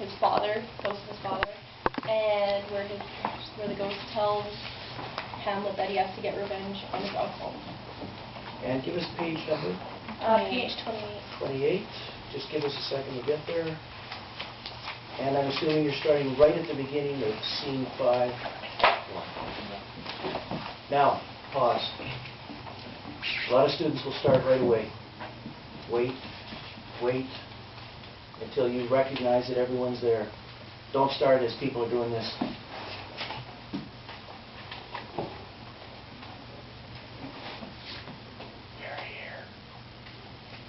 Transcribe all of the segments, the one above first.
his father, ghost of his father, and where the ghost tells Hamlet that he has to get revenge on his uncle. And give us page number. Page 28. 28. Just give us a second to get there. And I'm assuming you're starting right at the beginning of scene 5. Now, pause. A lot of students will start right away. Wait until you recognize that everyone's there. Don't start as people are doing this.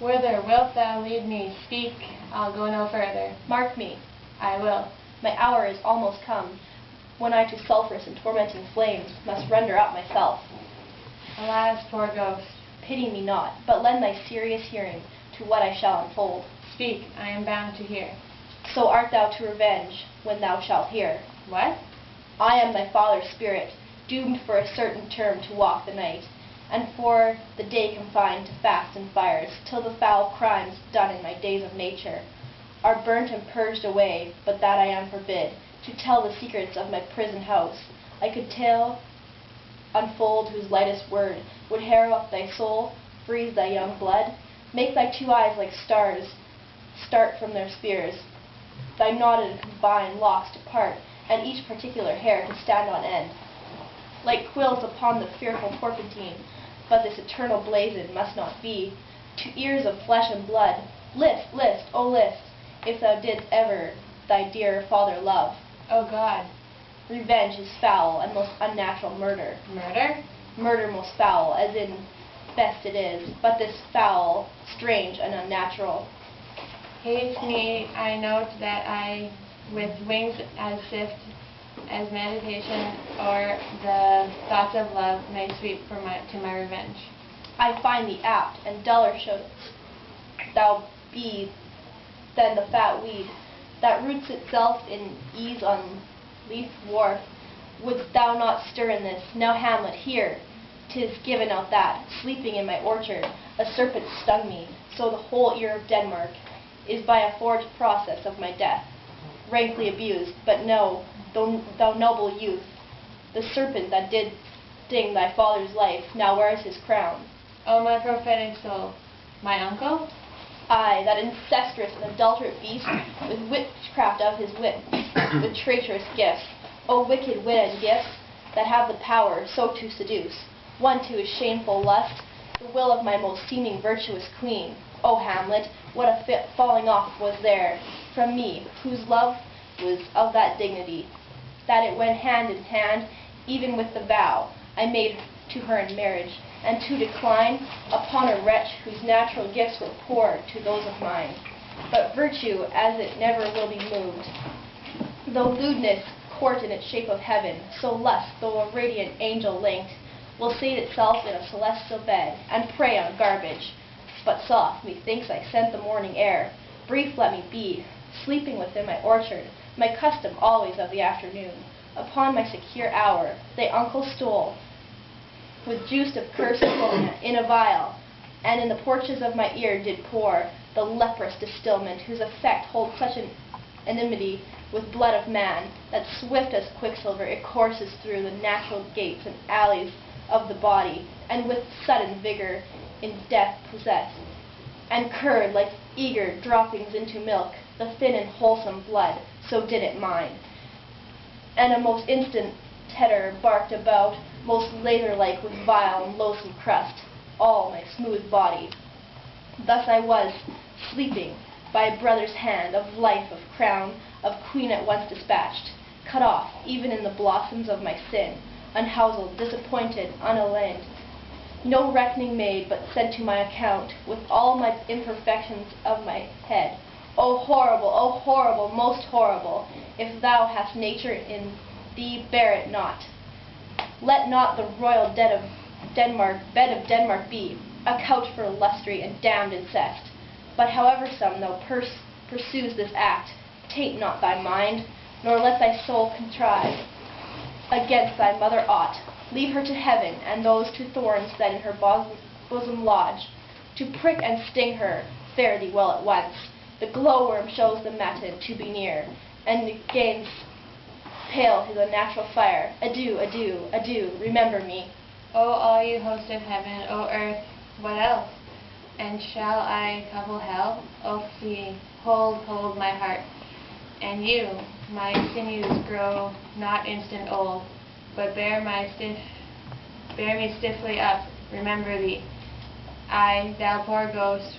Whither wilt thou lead me? Speak, I'll go no further. Mark me, I will. my hour is almost come, when I to sulphurous and tormenting flames must render up myself. Alas, poor ghost. Pity me not, but lend thy serious hearing to what I shall unfold. Speak, I am bound to hear. So art thou to revenge, when thou shalt hear. What? I am thy father's spirit, doomed for a certain term to walk the night, and for the day confined to fasts and fires, till the foul crimes done in my days of nature are burnt and purged away, but that I am forbid to tell the secrets of my prison house. I could tell, unfold, whose lightest word would harrow up thy soul, freeze thy young blood, make thy 2 eyes like stars start from their spheres, thy knotted and combined locks to part, and each particular hair to stand on end, like quills upon the fearful porpentine. But this eternal blazon must not be. To ears of flesh and blood, list, list, oh list, if thou didst ever thy dear father love. O God. Revenge is foul and most unnatural murder. Murder? Murder most foul, as in best it is, but this foul, strange, and unnatural. Haste me, I note that I, with wings as swift as meditation or the thoughts of love, may sweep to my revenge. I find thee apt, and duller shouldst thou be than the fat weed that roots itself in ease on leaf dwarf. Wouldst thou not stir in this? Now, Hamlet, hear, 'tis given out that, sleeping in my orchard, a serpent stung me, so the whole ear of Denmark is by a forged process of my death, rankly abused. But know, thou noble youth, the serpent that did sting thy father's life now wears his crown. O my prophetic soul, my uncle? Aye, that incestuous and adulterate beast, with witchcraft of his wit, with traitorous gifts, O wicked wit and gifts, that have the power so to seduce one to his shameful lust, the will of my most seeming virtuous queen. O Hamlet, what a fit falling off was there from me, whose love was of that dignity, that it went hand in hand, even with the vow I made to her in marriage, and to decline upon a wretch whose natural gifts were poor to those of mine. But virtue, as it never will be moved, though lewdness court in its shape of heaven, so lust, though a radiant angel linked, will sate itself in a celestial bed, and prey on garbage. But soft, methinks I scent the morning air. Brief let me be, sleeping within my orchard, my custom always of the afternoon. Upon my secure hour, thy uncle stole, with juice of cursed cognac in a vial, and in the porches of my ear did pour the leprous distilment, whose effect holds such an enmity with blood of man, that swift as quicksilver it courses through the natural gates and alleys of the body, and with sudden vigor in death possessed, and curd like eager droppings into milk, the thin and wholesome blood, so did it mine. And a most instant tetter barked about, most laser-like with vile and loathsome crust, all my smooth body. Thus I was, sleeping, by a brother's hand, of life, of crown, of queen at once dispatched, cut off, even in the blossoms of my sin, unhoused, disappointed, unaliened, no reckoning made, but sent to my account, with all my imperfections of my head. O horrible, most horrible, if thou hast nature in thee, bear it not. Let not the royal bed of Denmark be a couch for illusory and damned incest. But however some thou pursues this act, taint not thy mind, nor let thy soul contrive against thy mother aught. Leave her to heaven, and those to thorns that in her bosom lodge. To prick and sting her, fare thee well at once. The glowworm shows the matin to be near, and gains pale his unnatural fire. Adieu, adieu, adieu, remember me. O all you hosts of heaven, O earth, what else? And shall I couple hell? O sea, hold, hold my heart. And you, my sinews grow not instant old, but bear me stiffly up, remember thee. I, thou poor ghost,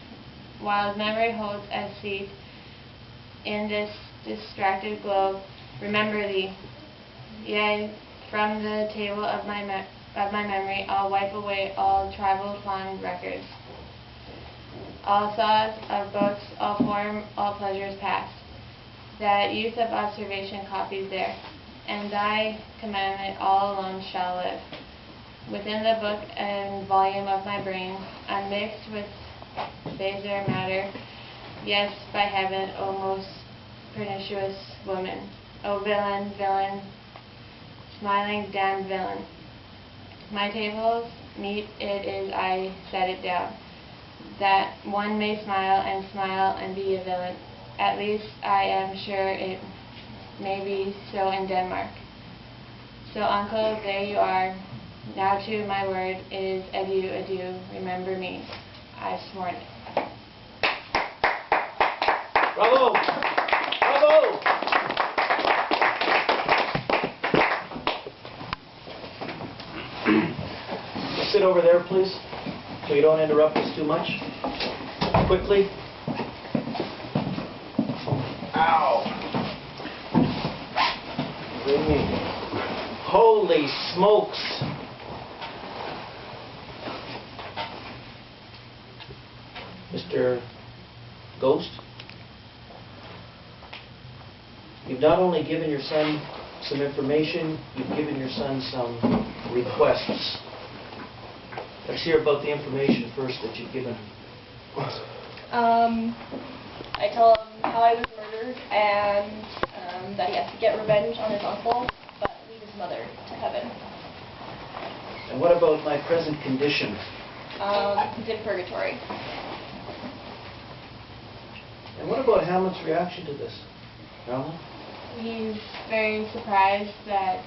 while memory holds a seat in this distracted globe, remember thee. Yea, from the table of my memory, I'll wipe away all tribal fond records, all thoughts of books, all form, all pleasures past, that youth of observation copies there, and thy commandment all alone shall live. Within the book and volume of my brain, unmixed with baser matter, yes, by heaven, O most pernicious woman, O villain, villain, smiling damned villain. My table's meat it is I set it down, that one may smile and be a villain. At least I am sure it may be so in Denmark. So uncle, there you are. Now to my word is adieu, adieu, remember me. I've sworn it. Bravo! Bravo! Sit over there, please, so you don't interrupt us too much. Quickly. Ow! Holy smokes! Mr. Ghost, you've not only given your son some information, you've given your son some requests. Let's hear about the information first that you've given him. I tell him how I was murdered and that he has to get revenge on his uncle, but leave his mother to heaven. And what about my present condition? He's in purgatory. And what about Hamlet's reaction to this? Hamlet? He's very surprised that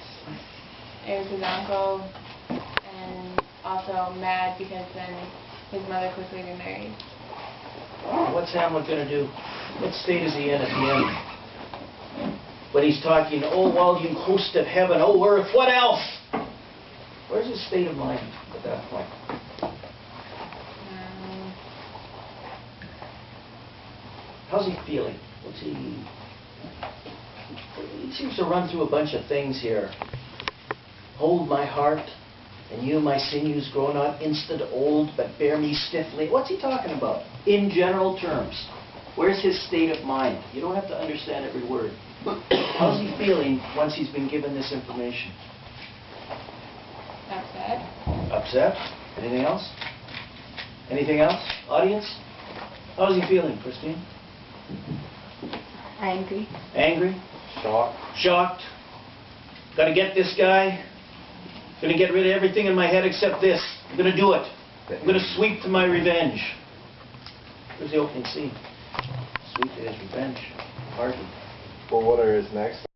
it was his uncle, and also mad because then his mother quickly remarried. What's Hamlet going to do? What state is he in at the end? When he's talking, oh, all you host of heaven, oh, earth, what else? Where's his state of mind at that point? How's he feeling? What's he seems to run through a bunch of things here. Hold my heart, and you, my sinews, grow not instant old, but bear me stiffly. What's he talking about? In general terms. Where's his state of mind? You don't have to understand every word. How's he feeling once he's been given this information? Upset. Upset? Anything else? Anything else? Audience? How's he feeling, Christine? Angry. Angry? Shocked. Shocked? Gotta get this guy. Gonna get rid of everything in my head except this. I'm gonna do it. I'm gonna sweep to my revenge. Here's the opening scene. Sweep to his revenge. Hardly. Well, what are his next